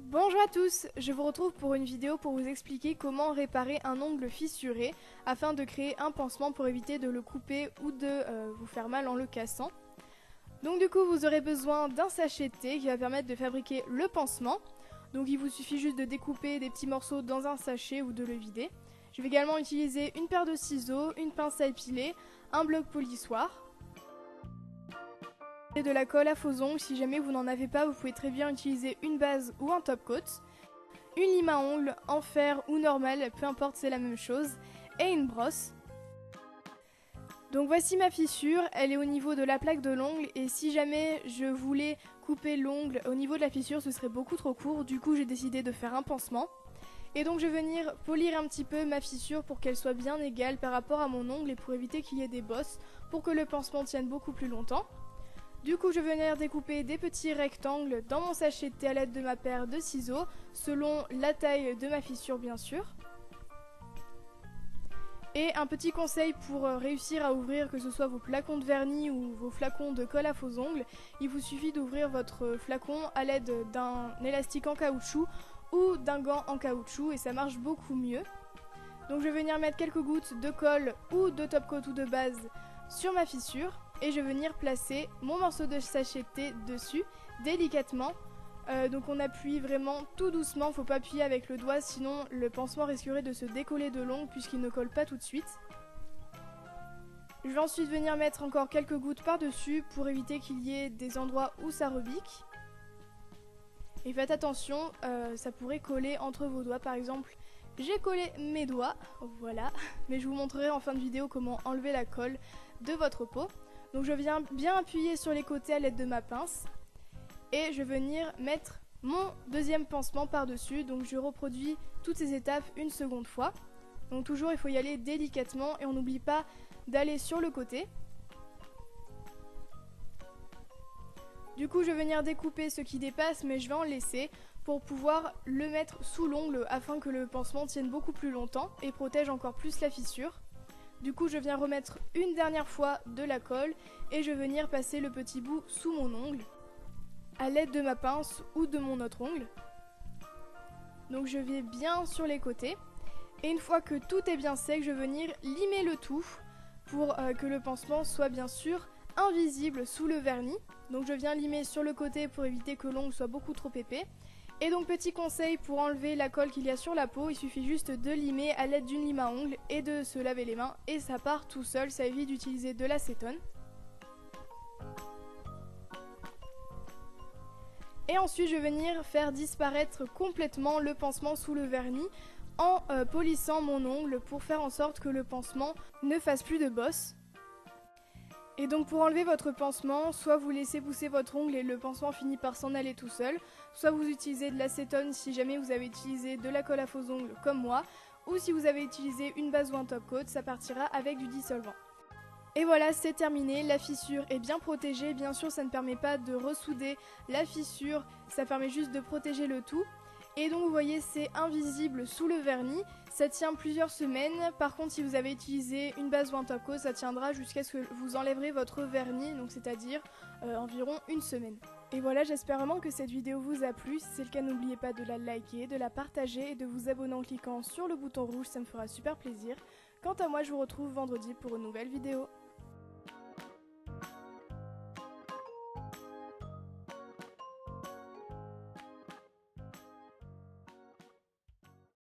Bonjour à tous, je vous retrouve pour une vidéo pour vous expliquer comment réparer un ongle fissuré afin de créer un pansement pour éviter de le couper ou de vous faire mal en le cassant. Donc du coup vous aurez besoin d'un sachet de thé qui va permettre de fabriquer le pansement. Donc il vous suffit juste de découper des petits morceaux dans un sachet ou de le vider. Je vais également utiliser une paire de ciseaux, une pince à épiler, un bloc polissoir. Et de la colle à faux ongles, si jamais vous n'en avez pas, vous pouvez très bien utiliser une base ou un top coat. Une lime à ongles, en fer ou normal, peu importe, c'est la même chose. Et une brosse. Donc voici ma fissure, elle est au niveau de la plaque de l'ongle et si jamais je voulais couper l'ongle au niveau de la fissure, ce serait beaucoup trop court, du coup j'ai décidé de faire un pansement. Et donc je vais venir polir un petit peu ma fissure pour qu'elle soit bien égale par rapport à mon ongle et pour éviter qu'il y ait des bosses pour que le pansement tienne beaucoup plus longtemps. Du coup, je vais venir découper des petits rectangles dans mon sachet de thé à l'aide de ma paire de ciseaux, selon la taille de ma fissure bien sûr. Et un petit conseil pour réussir à ouvrir que ce soit vos flacons de vernis ou vos flacons de colle à faux ongles, il vous suffit d'ouvrir votre flacon à l'aide d'un élastique en caoutchouc ou d'un gant en caoutchouc et ça marche beaucoup mieux. Donc je vais venir mettre quelques gouttes de colle ou de top coat ou de base sur ma fissure. Et je vais venir placer mon morceau de sachet de thé dessus, délicatement. Donc on appuie vraiment tout doucement, faut pas appuyer avec le doigt, sinon le pansement risquerait de se décoller de l'ongle puisqu'il ne colle pas tout de suite. Je vais ensuite venir mettre encore quelques gouttes par-dessus pour éviter qu'il y ait des endroits où ça rebique. Et faites attention, ça pourrait coller entre vos doigts par exemple. J'ai collé mes doigts, voilà, mais je vous montrerai en fin de vidéo comment enlever la colle de votre peau. Donc je viens bien appuyer sur les côtés à l'aide de ma pince et je vais venir mettre mon deuxième pansement par-dessus. Donc je reproduis toutes ces étapes une seconde fois. Donc toujours il faut y aller délicatement et on n'oublie pas d'aller sur le côté. Du coup je vais venir découper ce qui dépasse mais je vais en laisser pour pouvoir le mettre sous l'ongle afin que le pansement tienne beaucoup plus longtemps et protège encore plus la fissure. Du coup je viens remettre une dernière fois de la colle et je vais venir passer le petit bout sous mon ongle à l'aide de ma pince ou de mon autre ongle. Donc je vais bien sur les côtés et une fois que tout est bien sec, je vais venir limer le tout pour que le pansement soit bien sûr invisible sous le vernis. Donc je viens limer sur le côté pour éviter que l'ongle soit beaucoup trop épais. Et donc petit conseil pour enlever la colle qu'il y a sur la peau, il suffit juste de limer à l'aide d'une lime à ongles et de se laver les mains et ça part tout seul, ça évite d'utiliser de l'acétone. Et ensuite je vais venir faire disparaître complètement le pansement sous le vernis en polissant mon ongle pour faire en sorte que le pansement ne fasse plus de bosses. Et donc pour enlever votre pansement, soit vous laissez pousser votre ongle et le pansement finit par s'en aller tout seul, soit vous utilisez de l'acétone si jamais vous avez utilisé de la colle à faux ongles comme moi, ou si vous avez utilisé une base ou un top coat, ça partira avec du dissolvant. Et voilà, c'est terminé, la fissure est bien protégée, bien sûr ça ne permet pas de ressouder la fissure, ça permet juste de protéger le tout. Et donc vous voyez c'est invisible sous le vernis, ça tient plusieurs semaines, par contre si vous avez utilisé une base ou un top coat, ça tiendra jusqu'à ce que vous enlèverez votre vernis, donc c'est-à-dire environ une semaine. Et voilà, j'espère vraiment que cette vidéo vous a plu, si c'est le cas n'oubliez pas de la liker, de la partager et de vous abonner en cliquant sur le bouton rouge, ça me fera super plaisir. Quant à moi je vous retrouve vendredi pour une nouvelle vidéo.